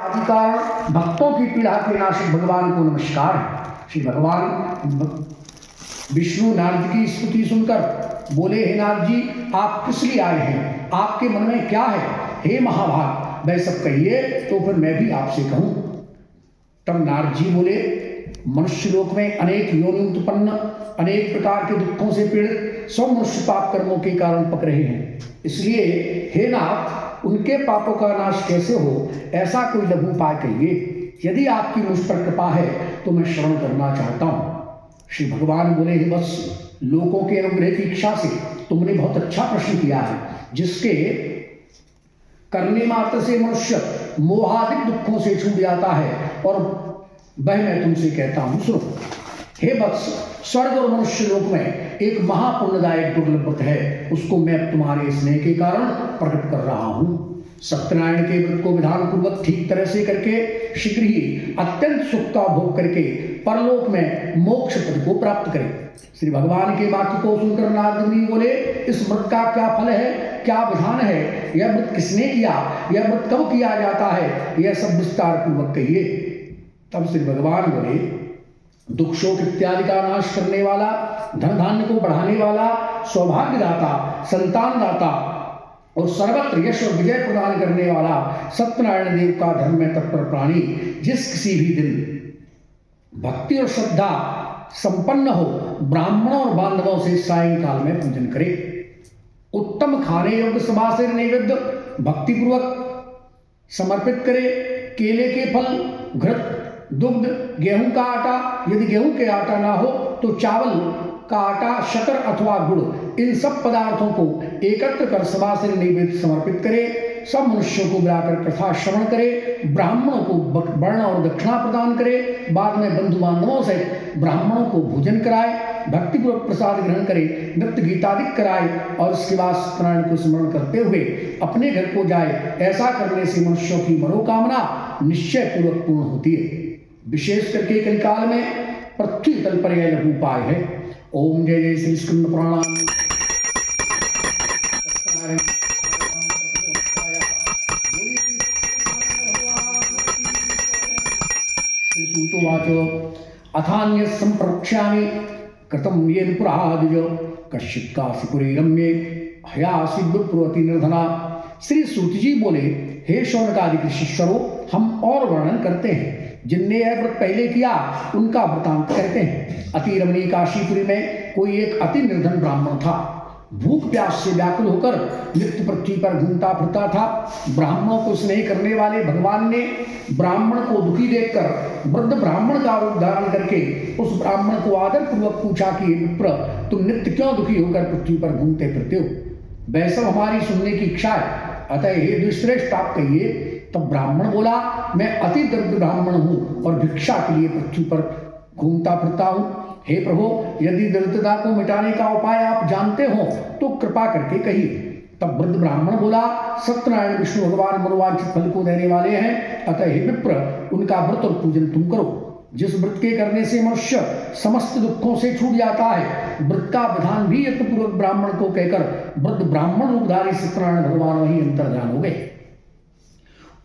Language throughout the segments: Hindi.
आदि कारण भक्तों की पीड़ा के नाशक भगवान को नमस्कार। श्री भगवान विष्णु नारद की स्तुति सुनकर बोले, हे नारद जी, आप किस लिए आए हैं? आपके मन में क्या है? हे महाभाग, वह सब कहिए तो फिर मैं भी आपसे कहूं। तब नारद जी बोले, मनुष्य लोक में अनेक योनि उत्पन्न, अनेक प्रकार के दुखों से पीड़ित सब मनुष्य पाप कर्मों के कारण पक रहे हैं। इसलिए हे नाथ, उनके पापों का नाश कैसे हो, ऐसा कोई लघु उपाय कहिए। यदि आपकी मुझ पर कृपा है तो मैं श्रवण करना चाहता हूँ। श्री भगवान बोले, हे वत्स, लोगों के अनुग्रह की इच्छा से तुमने बहुत अच्छा प्रश्न किया है, जिसके करने मात्र से मनुष्य मोहादिक दुखों से छूट जाता है, और वह मैं तुमसे कहता हूं, सुनो। हे वत्स, स्वर्ग और मनुष्य लोक में एक महापुण्यदायक दुर्लभ व्रत है, उसको मैं तुम्हारे स्नेह के कारण प्रकट कर रहा हूं। सत्यनारायण के व्रत को विधान पूर्वक ठीक तरह से करके शीघ्र ही अत्यंत सुख का भोग करके परलोक में मोक्ष पद को प्राप्त करें। श्री भगवान के वाक्य को सुनकर नारद मुनि बोले, इस व्रत का क्या फल है, क्या विधान है, यह व्रत किसने किया, यह व्रत कब किया जाता है, यह सब विस्तार पूर्वक कहिए। तब श्री भगवान बोले, दुख शोक इत्यादि का नाश करने वाला, धन धान्य को बढ़ाने वाला, सौभाग्यदाता, संतान दाता और सर्वत्र यश और विजय प्रदान करने वाला सत्यनारायण देव का धर्म में तत्पर प्राणी जिस किसी भी दिन भक्ति और श्रद्धा संपन्न हो, ब्राह्मणों और बांधवों से सायंकाल में पूजन करे। उत्तम खाने योग्य सभा से नैवेद्य भक्तिपूर्वक समर्पित करे। केले के फल, घृत, दुग्ध, गेहूं का आटा, यदि गेहूं के आटा ना हो तो चावल का आटा, शक्कर अथवा गुड़, इन सब पदार्थों को एकत्र कर सभा से नैवेद्य समर्पित करे। सब मनुष्यों को बुलाकर कथा श्रवण करे। ब्राह्मणों को वर्ण और दक्षिणा प्रदान करे। बाद में बंधु बांधवों से ब्राह्मणों को भोजन कराए। भक्तिपूर्वक प्रसाद ग्रहण करे, नृत्य गीतादिक कराए और उसके बाद सत्यनारायण को स्मरण करते हुए अपने घर को जाए। ऐसा करने से मनुष्यों की मनोकामना निश्चय पूर्वक पूर्ण होती है। विशेष करके कलिकाल में पृथ्वी तल पर यह लघु उपाय है। ओम जय जय श्री स्कंद पुराण। श्री सूतोवाच, अथान्य संप्रक्ष्यामि कृतं येन पुरादिज कश्चित् काशीपुरी रम्ये हयासि विप्रोति निर्धना। श्री सूत जी बोले, हे शौनकादि के शिष्यरों, हम और वर्णन करते हैं। जिनने यह व्रत पहले किया उनका वृतांत कहते हैं। अति रमणीय काशीपुरी में कोई एक अति निर्धन ब्राह्मण था। भूख प्यास से व्याकुल होकर नित्य पृथ्वी पर घूमता फिरता था। ब्राह्मणों को स्नेह करने वाले भगवान ने ब्राह्मण को दुखी देखकर वृद्ध ब्राह्मण का रूप धारण करके उस ब्राह्मण को आदर पूर्वक पूछा कि विप्र, तुम नित्य क्यों दुखी होकर पृथ्वी पर घूमते फिरते हो? वह सब हमारी सुनने की इच्छा है, अतः हे द्विश्रेष्ठ आप कहिए। तब ब्राह्मण बोला, मैं अति दरिद्र ब्राह्मण हूँ और भिक्षा के लिए पृथ्वी पर घूमता फिरता हूँ। हे प्रभु, यदि दरिद्रता को मिटाने का उपाय आप जानते हो तो कृपा करके कहिए। तब वृद्ध ब्राह्मण बोला, सत्यनारायण विष्णु भगवान मनोवांछित फल को देने वाले हैं, अतः हे विप्र, उनका व्रत और पूजन तुम करो। जिस व्रत के करने से मनुष्य समस्त दुखों से छूट जाता है, व्रत का विधान भी यत्नपूर्वक ब्राह्मण को कहकर वृद्ध ब्राह्मण रूपधारी सत्यनारायण भगवान वही अंतर्ध्यान हो गए।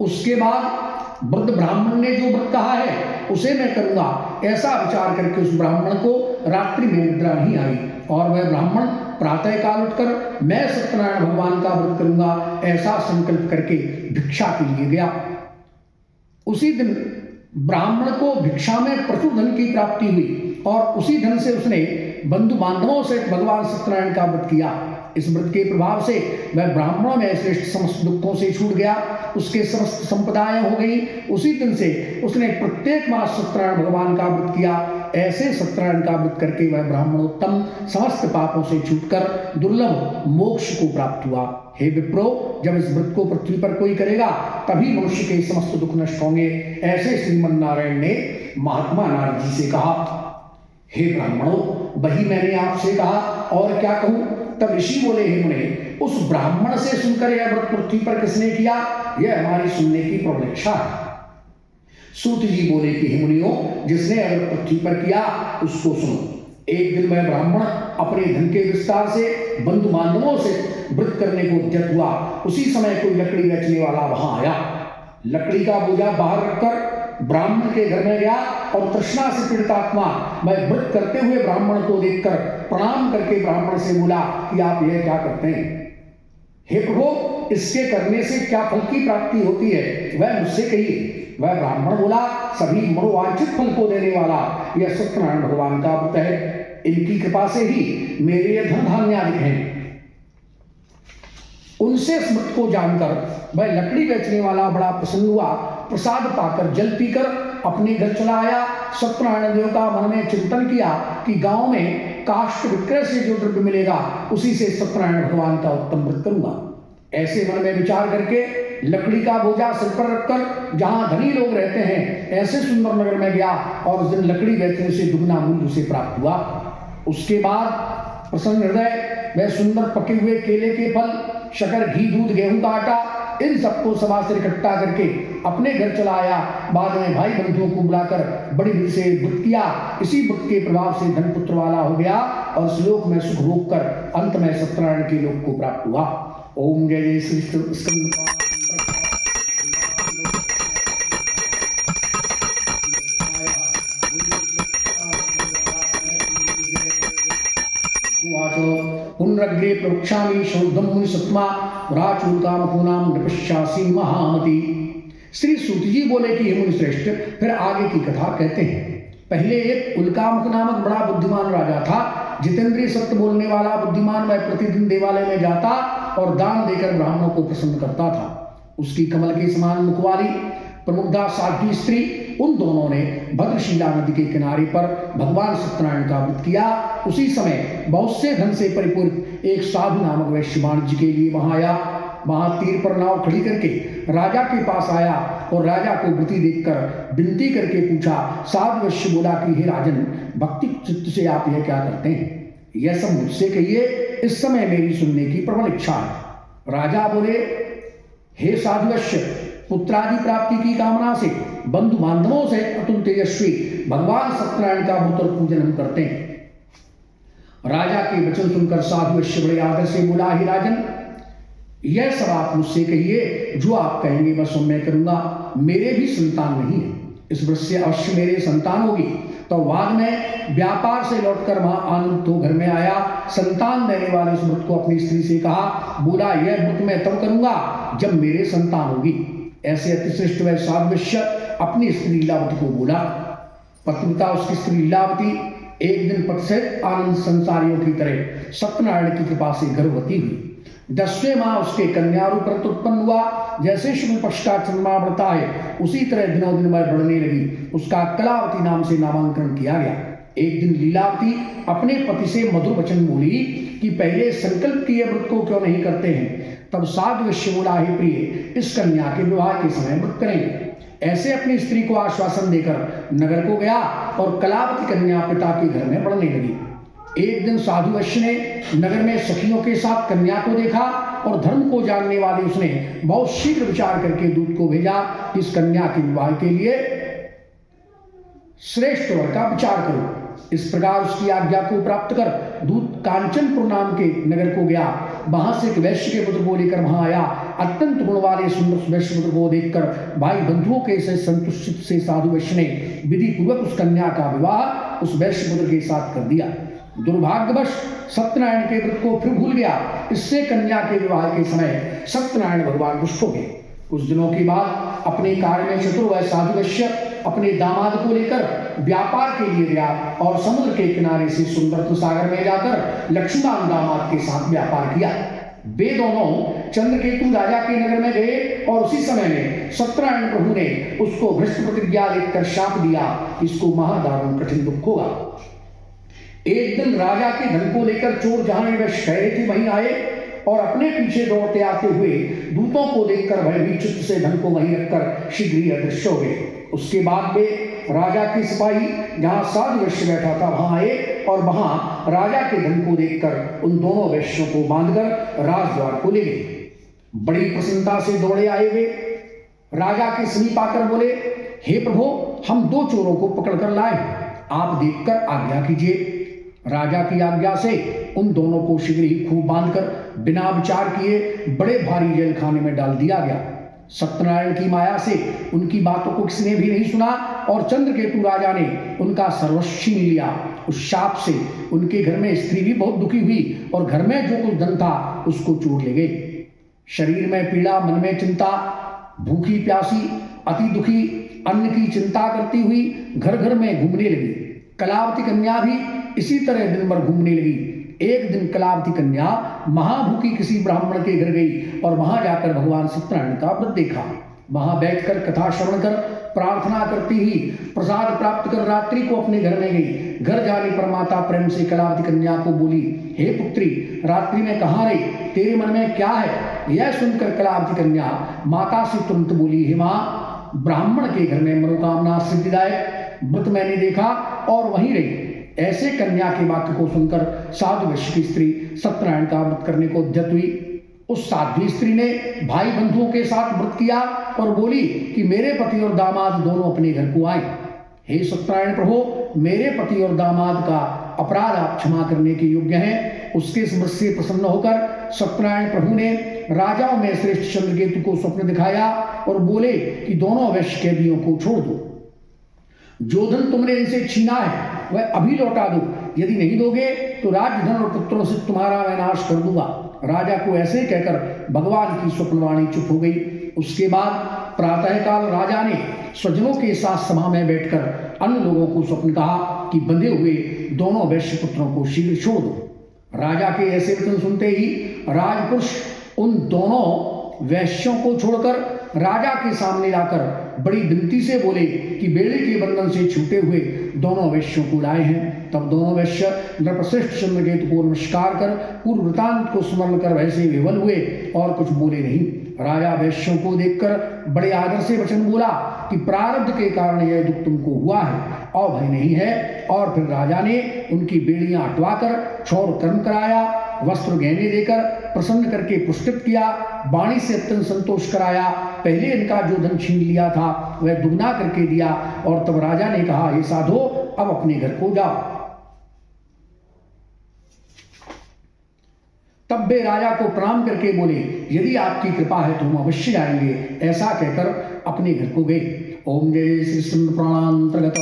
उसके बाद वृद्ध ब्राह्मण ने जो व्रत कहा है उसे मैं करूंगा, ऐसा विचार करके उस ब्राह्मण को रात्रि में निद्रा नहीं आई और वह ब्राह्मण प्रातः काल उठकर मैं सत्यनारायण भगवान का व्रत करूंगा ऐसा संकल्प करके भिक्षा के लिए गया। उसी दिन ब्राह्मण को भिक्षा में प्रचुर धन की प्राप्ति हुई और उसी धन से उसने बंधु बांधवों से भगवान सत्यनारायण का व्रत किया। इस व्रत के प्रभाव से वह ब्राह्मणों में श्रेष्ठ समस्त दुखों से छूट गया, उसके समस्त संपदाएं हो गई। उसी दिन से उसने प्रत्येक मास सत्यनारायण भगवान का व्रत किया। ऐसे सत्यनारायण का व्रत करके वह ब्राह्मणोत्तम समस्त पापों से छूटकर दुर्लभ मोक्ष को प्राप्त हुआ। हे विप्रो, जब इस व्रत को पृथ्वी पर कोई करेगा तभी मनुष्य के समस्त दुख नष्ट होंगे। ऐसे श्रीमन नारायण ने महात्मा नारद जी से कहा। हे ब्राह्मणों, वही मैंने आपसे कहा, और क्या कहूं? तब ऋषि बोले, हे मुने, उस ब्राह्मण से सुनकर यह व्रत पृथ्वी पर किसने किया, यह हमारी सुनने की प्रबल इच्छा है। सूत जी बोले कि हे मुनियों, जिसने अगर पृथ्वी पर किया उसको सुनो। एक दिन वह ब्राह्मण अपने धन के विस्तार से बंधु बांधवों से व्रत करने को उद्यत हुआ। उसी समय कोई लकड़ी बेचने वाला वहां आया। लकड़ी का बोझा बाहर रखकर ब्राह्मण के घर में गया और तृष्णा से पीड़ित आत्मा मैं व्रत करते हुए ब्राह्मण को देखकर प्रणाम करके ब्राह्मण से बोला कि आप यह क्या करते हैं? हे प्रभु, इसके करने से क्या फल की प्राप्ति होती है, वह मुझसे कहिए। वह ब्राह्मण बोला, सभी मनोवांछित फल को देने वाला यह सत्यनारायण भगवान का व्रत है। इनकी कृपा से ही मेरे धन धान्य आदि हैं। उनसे इस व्रत को जानकर वह लकड़ी बेचने वाला बड़ा प्रसन्न हुआ। प्रसाद पाकर जल पीकर अपने घर चला आया। सत्यनारायण देव का मन में चिंतन किया कि गांव में काष्ठ विक्रय से जो द्रव्य मिलेगा उसी से सत्यनारायण भगवान का उत्तम व्रत करूंगा। ऐसे मन में विचार करके लकड़ी का बोझा सिर पर रखकर जहां धनी लोग रहते हैं ऐसे सुंदर नगर में गया और उस दिन लकड़ी बेचने से दुगना मूल्य उसे प्राप्त हुआ। उसके बाद प्रसन्न हृदय वह सुंदर पके हुए केले के फल, शक्कर, घी, दूध, गेहूं का आटा इन सबको सभा से इकट्ठा करके अपने घर चला आया। बाद में भाई बंधुओं को बुलाकर बड़ी विधि से व्रत किया। इसी व्रत के प्रभाव से धन पुत्र वाला हो गया और श्लोक में सुख भोग कर अंत में सत्यनारायण के लोक को प्राप्त हुआ। ओम जय जय श्री स्कंद। पुनरग्रे प्रवक्ष्यामि शौद्धं मुनि सत्मा राचूकामहूनां नृपश्यासी महामति। श्री सूत जी बोले कि हे मुनि श्रेष्ठ, फिर आगे की कथा कहते हैं। पहले एक उल्कामुख नामक बड़ा बुद्धिमान राजा था। जितेंद्रिय सत्य बोलने वाला बुद्धिमान वह प्रतिदिन देवालय में जाता और दान देकर ब्राह्मणों को प्रसन्न करता था। उसकी कमल के समान मुख वाली प्रमुग्धा साध्वी स्त्री, उन दोनों ने भद्रशिला नदी के किनारे पर भगवान सत्यनारायण का व्रत किया। उसी समय बहुत से धन से परिपूर्ण एक साधु नामक वैश्य वाणिज्य के लिए वहां आया। वहां तीर पर नाव खड़ी करके राजा के पास आया और राजा को व्रती देखकर विनती करके पूछा। साधु वैश्य बोला कि हे राजन, भक्ति चित्त से आप यह क्या करते हैं? यह सब मुझसे कहिए, इस समय मेरी सुनने की प्रबल इच्छा है। राजा बोले, हे साधु वैश्य, पुत्रादि प्राप्ति की कामना से बंधु बांधवों से अतुल तेजस्वी भगवान सत्यनारायण का व्रत और पूजन हम करते हैं। राजा के वचन सुनकर साधु वैश्य बड़े आदर से बोला, हे राजन, यह सब आप मुझसे कहिए, जो आप कहेंगे बस मैं करूंगा। मेरे भी संतान नहीं है, इस व्रत से अवश्य मेरे संतान होगी। तो बाद में व्यापार से लौटकर वहां आनंद तो घर में आया। संतान देने वाले इस व्रत को अपनी स्त्री से कहा। बोला, यह व्रत मैं तब करूंगा जब मेरे संतान होगी। ऐसे अतिश्रेष्ठ वह साधु वैश्य अपनी स्त्री लीलावती को बोला। पतिव्रता उसकी स्त्री लीलावती एक दिन पति से आनंद संसारियों की तरह सत्यनारायण की कृपा से गर्भवती हुई। 10वें माह उसके कन्या रूप व्रत उत्पन्न हुआ। जैसे शुक्ल पक्ष का चंद्रमा बढ़ता है उसी तरह दिनों दिन वह बढ़ने लगी। उसका कलावती नाम से नामांकन किया गया। एक दिन लीलावती अपने पति से मधुर वचन बोली कि पहले संकल्प किए व्रत को क्यों नहीं करते हैं। तब साधु वैश्य बोला, हे प्रिय, इस कन्या के विवाह के समय व्रत करेंगे। ऐसे अपनी स्त्री को आश्वासन देकर नगर को गया और कलावती कन्या पिता के घर में बढ़ने लगी। एक दिन साधु वैश्य ने नगर में सखियों के साथ कन्या को देखा और धर्म को जानने वाले उसने बहुत शीघ्र विचार करके दूत को भेजा। इस कन्या के विवाह के लिए श्रेष्ठ वर का विचार करो। इस प्रकार उसकी आज्ञा को प्राप्त कर दूत कांचनपुर नाम के नगर को गया। वहां से एक वैश्य के पुत्र को लेकर वहां आया। अत्यंत गुण वाले सुंदर वैश्य पुत्र को देखकर भाई बंधुओं के से संतुष्ट से साधु वैश्य ने विधि पूर्वक उस कन्या का विवाह उस वैश्य पुत्र के साथ कर दिया। दुर्भाग्यवश सत्यनारायण के व्रत को फिर भूल गया। इससे कन्या के विवाह के समय सत्यनारायण भगवान रुष्ट हो गए। कुछ दिनों के बाद अपने कार्य में चतुर वह साधु वैश्य अपने दामाद को लेकर व्यापार के लिए गया और समुद्र के किनारे से सुंदर सागर में जाकर लक्ष्मण दामाद के साथ व्यापार किया। वे दोनों चंद्रकेतु राजा के नगर में गए और उसी समय में सत्यनारायण प्रभु ने उसको भ्रष्ट प्रतिज्ञा लिखकर शाप दिया, इसको महादारुण कठिन दुख होगा। एक दिन राजा के धन को लेकर चोर जहां वे ठहरे थे वहीं आए और अपने पीछे दौड़ते आते हुए दूतों को देखकर भयभीत चित्त से धन को वहीं रखकर शीघ्र ही अदृश्य हो गए। उसके बाद वे राजा के सिपाही जहां साधु वैश्य बैठा था वहां आए और वहां राजा के धन को देखकर उन दोनों वैश्यों को बांधकर राजद्वार को ले गए। बड़ी प्रसन्नता से दौड़े आए वे राजा के समीप आकर बोले, हे प्रभु, हम 2 चोरों को पकड़कर लाए, आप देखकर आज्ञा कीजिए। राजा की आज्ञा से उन दोनों को शीघ्र ही खूब बांधकर बिना विचार किए बड़े भारी जेल खाने में डाल दिया गया। सत्यनारायण की माया से उनकी बातों को किसी ने भी नहीं सुना और चंद्रकेतु राजा ने उनका सर्वस्व छीन लिया। उस शाप से उनके घर में स्त्री भी बहुत दुखी हुई और घर में जो कुछ धन था उसको चोर ले गए। शरीर में पीड़ा, मन में चिंता, भूखी प्यासी, अति दुखी, अन्न की चिंता करती हुई घर घर में घूमने लगी। कलावती कन्या भी इसी तरह दिन भर घूमने लगी। एक दिन कलावती कन्या महाभूखी किसी ब्राह्मण के घर गई और वहां जाकर भगवान सत्यनारायण का व्रत देखा। वहां बैठकर कथा श्रवण कर प्रार्थना करती हुई प्रसाद प्राप्त कर रात्रि को अपने घर में गई। घर जाने पर माता प्रेम से कलावती कन्या को बोली, हे पुत्री, रात्रि में कहाँ रही? तेरे मन में क्या है? यह सुनकर कलावती कन्या माता से तुरंत बोली, हे माँ, ब्राह्मण के घर में मनोकामना सिद्धिदायक व्रत मैंने देखा और वहीं रही। ऐसे कन्या के वाक्य को सुनकर साधु वैश्य की स्त्री सत्यनारायण का व्रत करने को उद्यत हुई। उस साध्वी स्त्री ने भाई बंधुओं के साथ व्रत किया और बोली कि मेरे पति और दामाद दोनों अपने घर को आए। हे सत्यनारायण प्रभु, मेरे पति और दामाद का अपराध आप क्षमा करने के योग्य हैं। उसके स्मृत से प्रसन्न होकर सत्यनारायण प्रभु ने राजाओं में श्रेष्ठ चंद्रकेतु को स्वप्न दिखाया और बोले कि दोनों वैश्य कैदियों को छोड़ दो। जो धन तुमने इनसे छीना है वह अभी लौटा दो, यदि नहीं दोगे तो राज्य, धन और पुत्रों से तुम्हारा मैं नाश कर दूंगा। राजा को ऐसे कहकर भगवान की स्वप्नवाणी चुप हो गई। उसके बाद प्रातःकाल राजा ने स्वजनों के साथ सभा में बैठकर अन्य लोगों को स्वप्न कहा कि बंधे हुए दोनों वैश्य पुत्रों को शीघ्र छोड़ दो। राजा के ऐसे वचन सुनते ही राजपुरुष उन दोनों वैश्यों को छोड़कर राजा के सामने लाकर बड़ी विनती से बोले कि बेड़े के बंधन से छूटे हुए दोनों वैश्यों को लाए हैं। तब दोनों वैश्य नृपश्रेष्ठ चंद्रकेतु को नमस्कार कर पूर्व वृतांत को स्मरण कर वैसे विवल हुए और कुछ बोले नहीं। राजा वैश्यों को देखकर बड़े आदर से वचन बोला कि प्रारब्ध के कारण यह दुख तुमको हुआ है और भय नहीं है। और फिर राजा ने उनकी बेड़ियां हटवाकर क्षौर कर्म कराया, वस्त्र गहने देकर प्रसन्न करके पुष्टित किया, वाणी से अत्यंत संतोष कराया। पहले इनका जो धन छीन लिया था वह दुगना करके दिया। और तब राजा ने कहा, हे साधो, अब अपने घर को जाओ। तब वे राजा को प्रणाम करके बोले, यदि आपकी कृपा है तो हम अवश्य जाएंगे। ऐसा कहकर अपने घर को गए। ओम जय श्री कृष्ण पुराणांतर्गत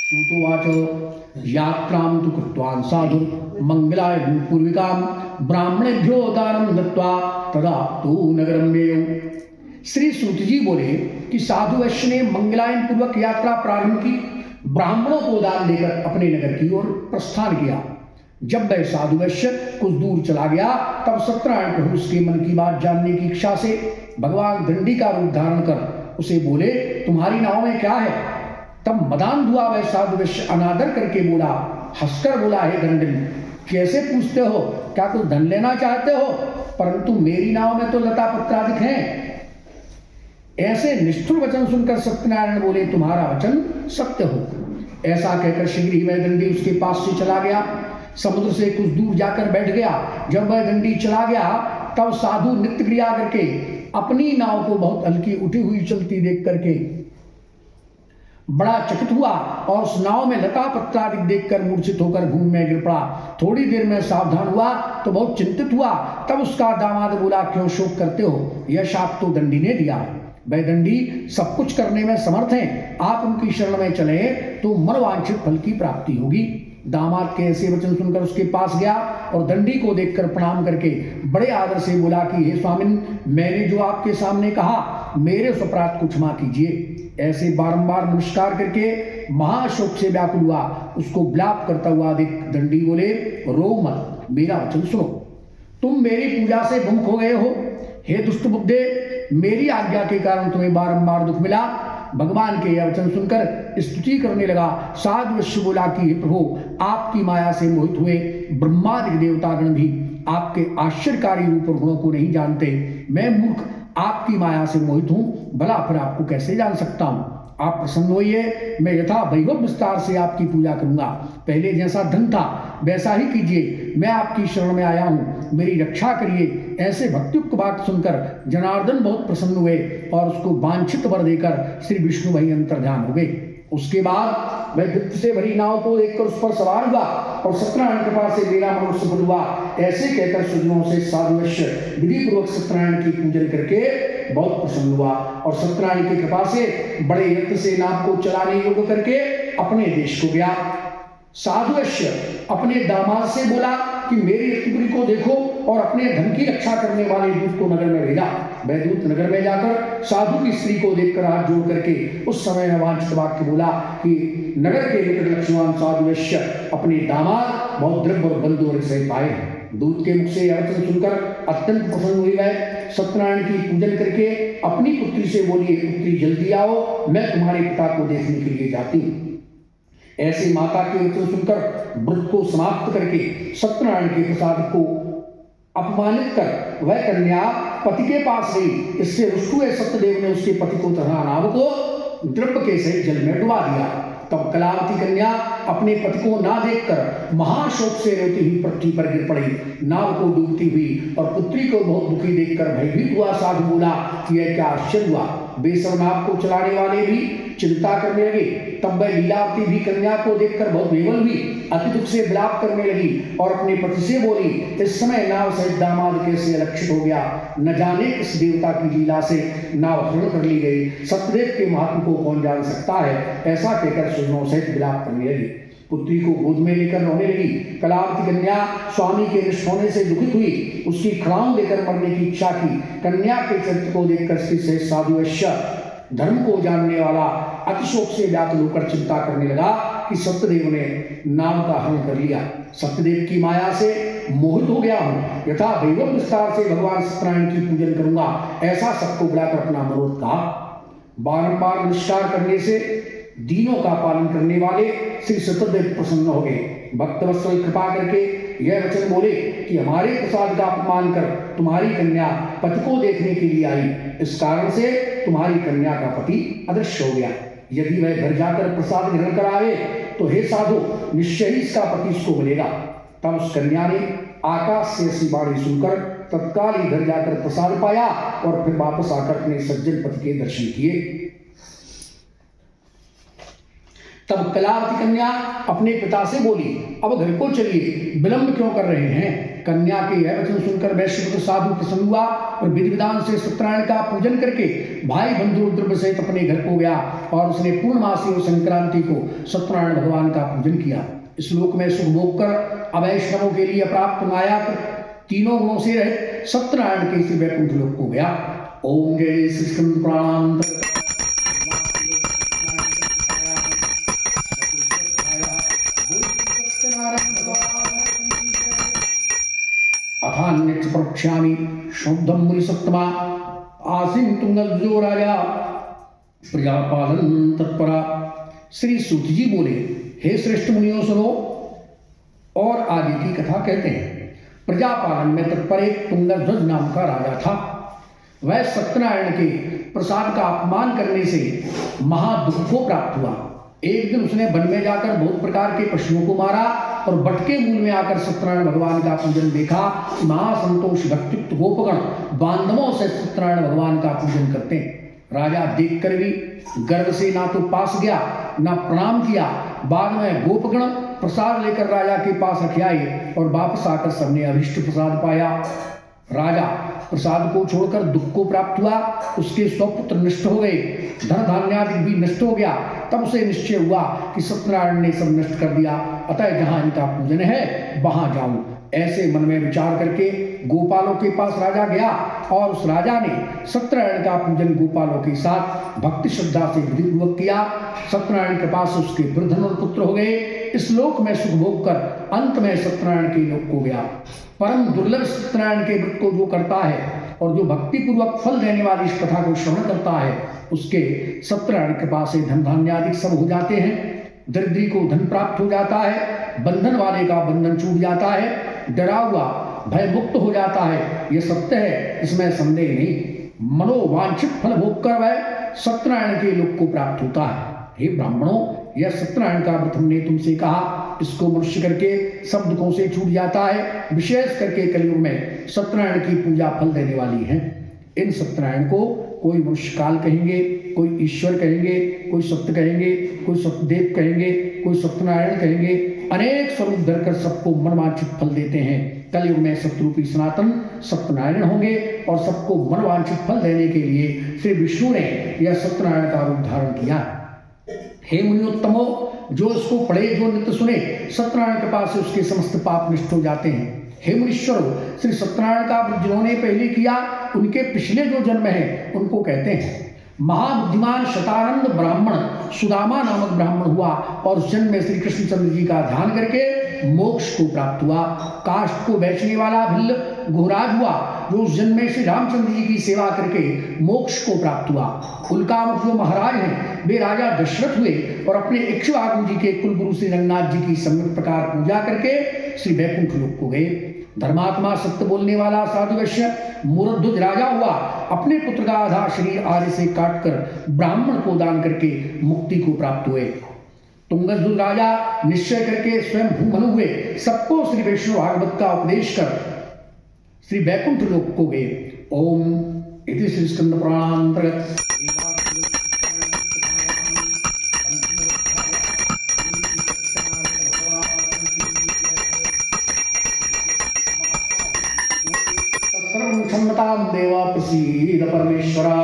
सूतोवाच यात्रां तु कृत्वान् साधु मंगलाय पूर्विकां ब्राह्मणेभ्यो दानं दत्त्वा तदा तु नगरं ययौ। श्री सूत जी बोले कि साधु वैश्य ने मंगलायन पूर्वक यात्रा प्रारंभ की, ब्राह्मणों को दान देकर अपने नगर की ओर प्रस्थान किया। जब वह साधु वैश्य कुछ दूर चला गया तब सत्यनारायण प्रभु उसके मन की बात जानने की इच्छा से भगवान दंडी का रूप धारण कर उसे बोले, तुम्हारी नाव में क्या है? तब मदान हुआ वह साधु वैश्य अनादर करके बोला, हंसकर बोला, हे दंडन, कैसे पूछते हो? क्या कुछ धन लेना चाहते हो? परंतु मेरी नाव में तो लता पत्रादिक हैं। ऐसे निष्ठुर वचन सुनकर सत्यनारायण बोले, तुम्हारा वचन सत्य हो। ऐसा कहकर शीघ्र ही वह दंडी उसके पास से चला गया। समुद्र से कुछ दूर जाकर बैठ गया। जब वह दंडी चला गया तब साधु नित्य क्रिया करके अपनी नाव को बहुत हल्की उठी हुई चलती देख करके बड़ा चकित हुआ और उस नाव में लता पत्रादिक देखकर मूर्छित होकर भूमि में गिर पड़ा। थोड़ी देर में सावधान हुआ तो बहुत चिंतित हुआ। तब उसका दामाद बोला, क्यों शोक करते हो? यह शाप तो दंडी ने दिया है। वह दंडी सब कुछ करने में समर्थ हैं। आप उनकी शरण में चले तो मनोवांछित फल की प्राप्ति होगी। दामाद के ऐसे वचन सुनकर उसके पास गया और दंडी को देखकर प्रणाम करके बड़े आदर से बोला कि हे स्वामिन, मैंने जो आपके सामने कहा मेरे उस अपराध को क्षमा कीजिए। ऐसे बारंबार नमस्कार करके महाशोक से व्याकुल हुआ। उसको विलाप करता हुआ देख दंडी बोले, रो मत, मेरा वचन सुनो। तुम मेरी पूजा से विमुख हो गए हो। हे दुष्ट बुद्धे, मेरी आज्ञा के कारण तुम्हें बारंबार दुख मिला। भगवान के यह वचन सुनकर स्तुति करने लगा। साधु वैश्य बोला कि हे प्रभु, आपकी माया से मोहित हुए ब्रह्मादि देवतागण भी आपके आश्चर्यकारी रूप और गुणों को नहीं जानते। मैं मूर्ख आपकी माया से मोहित हूँ, भला फिर आपको कैसे जान सकता हूँ? आप प्रसन्न होइए, मैं यथा वैभव विस्तार से आपकी पूजा करूंगा। पहले जैसा धन था वैसा ही कीजिए। मैं आपकी शरण में आया हूँ, मेरी रक्षा करिए। ऐसे भक्तियुक्त बात सुनकर जनार्दन बहुत प्रसन्न हुए और उसको वांछित वर देकर श्री विष्णु वहीं अंतर्ध्यान हो गए। उसके बाद मैं वित्त से भरी नाव को देखकर उस पर सवार हुआ और सत्यनारायण कृपा से मेरा मन सफल हुआ। ऐसे कहकर सुजनों से साधुवश्य विधि पूर्वक सत्यनारायण की पूजन करके बहुत प्रसन्न हुआ और सत्यनारायण की कृपा से बड़े यत्न से नाव को चलाने योग्य करके अपने देश को गया। साधुवश्य अपने दामाद से बोला कि मेरी रत्नपुरी को देखो और अपने धन की रक्षा करने वाले दूत को नगर में भेजा। वह दूत नगर में जाकर साधु की स्त्री को देखकर हाथ जोड़ करके उस समय वांछित वाक्य बोला कि नगर के निकट लक्ष्मण साधुवश्य अपने दामाद बहुत द्रव्य और बंधु वर्ग सहित आए हैं। दूत के मुख से यह वचन सुनकर अत्यंत प्रसन्न हुई। वह सत्यनारायण की पूजन करके अपनी पुत्री से बोली, पुत्री जल्दी आओ, मैं तुम्हारे पिता को देखने के लिए जाती हूँ। ऐसे माता के वचन सुनकर व्रत को समाप्त करके सत्यनारायण के प्रसाद को अपमानित कर वह कन्या पति के पास गई। इससे रुष्ट हुए सत्यदेव ने उसके पति को तथा नाव को द्रव्य के सहित जल में डुबा दिया। तब कलावती कन्या अपने पति को ना देखकर महाशोक से रोती हुई पृथ्वी पर गिर पड़ी, नाव को डूबती हुई और पुत्री को बहुत दुखी देखकर भयभीत हुआ साधु बोला कि यह क्या आश्चर्य हुआ। बेसर नाव को चलाने वाले भी चिंता करने लगे। तब वह लीलावती भी कन्या को देखकर बहुत विवल हुई, अति दुख से विलाप करने लगी और अपने पति से बोली, इस समय नाव सहित दामाद कैसे अलक्षित हो गया, न जाने किस देवता की लीला से नाव हरण कर ली गई, सत्यदेव के महात्म को कौन जान सकता है। ऐसा कहकर सुजनों सहित विलाप करने लगी। पुत्री को गोद में लेकर रोने लगी। कलावती कन्या स्वामी के नष्ट होने से दुखित हुई, उसकी खड़ाऊं लेकर मरने की इच्छा की। कन्या के चरित्र को देखकर स्त्री से साधुवश्य धर्म को जानने वाला अतिशोक से व्याकुल होकर चिंता करने लगा कि सत्यदेव ने नाम का हरण कर लिया। सत्यदेव की माया से मोहित हो गया हूँ, यथा वैभव विस्तार से भगवान सत्यनारायण की पूजन करूंगा, ऐसा सबको बुलाकर अपना मनोरथ कहा। बारंबार नमस्कार करने से दीनों का पालन करने वाले श्री सत्यदेव प्रसन्न हो गए। भक्तवत्सल कृपा करके यह वचन बोले कि हमारे प्रसाद का अपमान कर तुम्हारी कन्या पति को देखने के लिए आई, इस कारण से तुम्हारी कन्या का पति अदृश्य हो गया। यदि वह घर जाकर प्रसाद ग्रहण कर आए तो हे साधु, निश्चय ही इसका पति इसको मिलेगा। तब उस कन्या ने आकाश से ऐसी वाणी सुनकर तत्काल ही घर जाकर प्रसाद पाया और फिर वापस आकर अपने सज्जन पति के दर्शन किए। तब कलावती कन्या अपने पिता से बोली, अब घर को चलिए, विलंब क्यों कर रहे हैं। कन्या के यह वचन सुनकर वैश्य साधु प्रसन्न हुआ और विधि विधान से सत्यनारायण का पूजन करके भाई बंधु द्रव्य सहित अपने घर को गया और उसने पूर्णमासी और संक्रांति को सत्यनारायण भगवान का पूजन किया। इस लोक में सुख भोग कर अवैष्णवों के लिए अप्राप्त माया तीनों गुणों से रहित सत्यनारायण के श्री वैकुंठ लोक को गया। ओम जय श्री कृष्ण प्राण। अथान्यच्च प्रवक्ष्यामि शुद्धं मुनिसत्तमा आसीन तुंगध्वजो राजा प्रजापालन तत्परा। श्री सूत जी बोले, हे श्रेष्ठ मुनियों सुनो, और आगे की कथा कहते हैं। प्रजापालन में तत्पर एक तुंगध्वज नाम का राजा था। वह सत्यनारायण के प्रसाद का अपमान करने से महादुख को प्राप्त हुआ। एक दिन उसने वन में जाकर बहुत प्रकार के पशुओं को मारा और बटके मूल में आकर सत्यनारायण भगवान का पूजन देखा। महासंतोष भक्तियुक्त गोपगण बांधवों से सत्यनारायण भगवान का पूजन करते हैं। राजा देखकर भी गर्व से ना तो पास गया ना प्रणाम किया। बाद में गोपगण प्रसाद लेकर राजा के पास रख आए और वापस आकर सबने अभिष्ट प्रसाद पाया। राजा प्रसाद को छोड़कर दुख को प्राप्त हुआ। उसके स्वपुत्र नष्ट हो गए, धन धान्यादि भी नष्ट हो गया। तब उसे निश्चय हुआ कि सत्यनारायण ने सब नष्ट कर दिया, अतः जहां इनका पूजन है वहां जाऊं। ऐसे मन में विचार करके गोपालों के पास राजा गया और उस राजा ने सत्यनारायण का पूजन गोपालों के साथ भक्ति श्रद्धा से विधिपूर्वक किया। सत्यनारायण के पास उसके वृद्धन और पुत्र हो गए। इस लोक में सुख भोग कर अंत में सत्यनारायण के लोक को गया। परम दुर्लभ सत्यनारायण के व्रत को जो करता है और जो भक्ति पूर्वक फल देने वाली इस कथा को श्रवण करता है, उसके सत्यनारायण कृपा से धन धान्यादि सब हो जाते हैं। दरिद्री को धन प्राप्त हो जाता है, बंधन वाले का बंधन छूट जाता है, डरा हुआ भय मुक्त हो जाता है। यह सत्य है, इसमें संदेह नहीं। मनोवांछित फल भोग कर वह सत्यनारायण के लोक को प्राप्त होता है। हे ब्राह्मणों, यह सत्यनारायण का व्रत हमने तुमसे कहा, इसको मनुष्य करके सब दुखों से छूट जाता है। विशेष करके कलयुग में सत्यनारायण की पूजा फल देने वाली है। इन सत्यनारायण को कोई मनुष्य काल कहेंगे, कोई ईश्वर कहेंगे, कोई सत्य कहेंगे, कोई सत्यदेव कहेंगे, कोई सत्यनारायण कहेंगे। अनेक स्वरूप धरकर सबको मनवांछित फल देते हैं। कलयुग में सत्यरूपी सनातन सत्यनारायण होंगे और सबको मनवांछित फल देने के लिए श्री विष्णु ने यह सत्यनारायण का रूप धारण किया। हे मुनियोत्तमो, जो इसको पढ़े, जो नित्य सुने, सत्यनारायण कृपा से उसके समस्त पाप नष्ट हो जाते हैं। हे मुनीश्वरों, श्री सत्यनारायण का व्रत जिन्होंने पहले किया, उनके पिछले जो जन्म है उनको कहते हैं। महाबुद्धिमान शतानंद ब्राह्मण सुदामा नामक ब्राह्मण हुआ और उस जन्म में श्री कृष्णचंद्र जी का ध्यान करके मोक्ष को प्राप्त हुआ। काष्ठ को बेचने वाला भिल्ल घोराज हुआ, जो उस जन्म में श्री रामचंद्र जी की सेवा करके मोक्ष को प्राप्त हुआ। उल्कामुख जो महाराज हैं, वे राजा दशरथ हुए और अपने इक्ष्वाकु जी के कुलगुरु श्री रंगनाथ जी की सम्यक प्रकार पूजा करके श्री वैकुंठ लोक को गए। धर्मात्मा सत्य बोलने वाला साधु वैश्य मूरध्वज राजा हुआ, अपने पुत्र का आधा शरीर आर्य से काटकर ब्राह्मण को दान करके मुक्ति को प्राप्त हुए। तुंगध्वज राजा निश्चय करके स्वयं भूमनु हुए, सबको श्री वैष्णव भागवत का उपदेश कर श्री वैकुंठ लोक को गए। ओम इति श्री स्कंद पुराणांतर्गत क्षमतां देवा प्रसीद परमेश्वरा।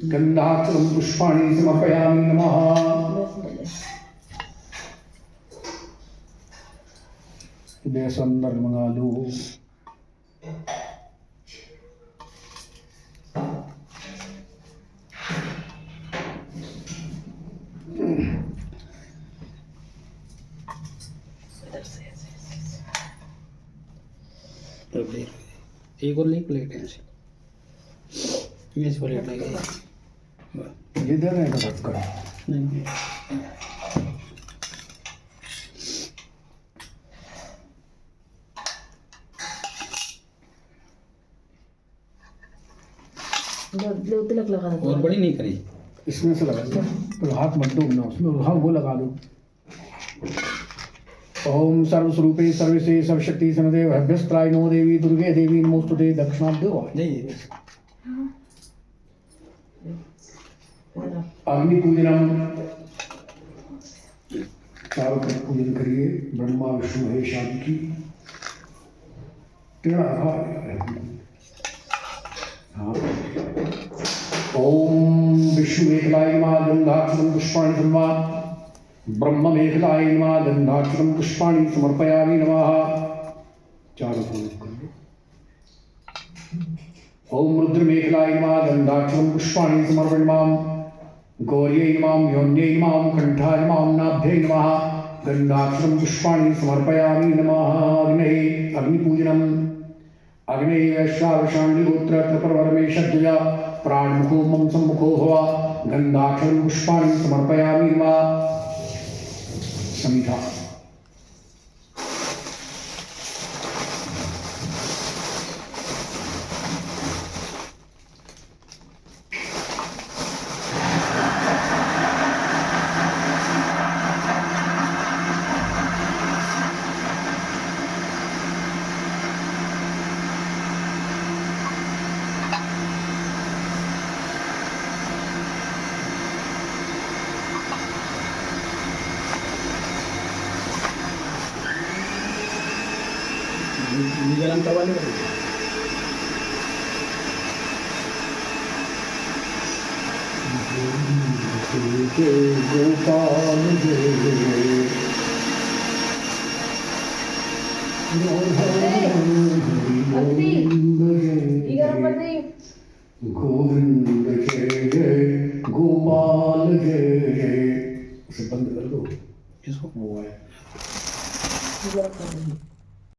गंधाक्षरं पुष्पाणि समर्पयामि नमः। बेसन अंदर मंगा लो। एक और नहीं प्लेट है ऐसे, ये से प्लेट लगी ये दे रहे हैं ना रख कर नहीं। तिलक लगा दो और बड़ी नहीं करी, इसमें से लगा दो, तो हाथ मत दो ना उसमें, हाँ वो लगा दो। ओम सर्वस्वरूपे सर्वसे सर्वशक्ति सनदेव हव्यस्त्राय नमो देवी दुर्गे देवी नमोस्तुते दक्षिणाभ्यो। नहीं अग्नि पूजनम, चारों तरफ पूजन करिए। ब्रह्मा विष्णु महेश आदि की टेढ़ा हाँ। ओम विष्णु मेखलाय नमः गंधाक्षरं पुष्पाणि धर्मा। ब्रह्म मेखलाय नमः गंधाक्षरं पुष्पाणि समर्पयामि नमः। चारों तरफ करिए। ओम रुद्र मेखलाय नमः गंधाक्षरं पुष्पाणि समर्पयामि। गौर्यै नमः योन्यै नमः कंठाय नमः नाभ्यै नमः गंधाक्षरं पुष्पाणि समर्पयामि नमः। अग्नये अग्निपूजनम्। अग्नये वैश्वावशाण्डिगोत्र त्रिपर्वरमेशद्वया प्राणमुखो मम सम्मुखो भव गंधाक्षरं पुष्पाणि समर्पयामि नमः। समीधा गरम करवा ले। गोपाल गोविंद जय जय गोपाल जय जय। उसे बंद कर दो इसको मोबाइल।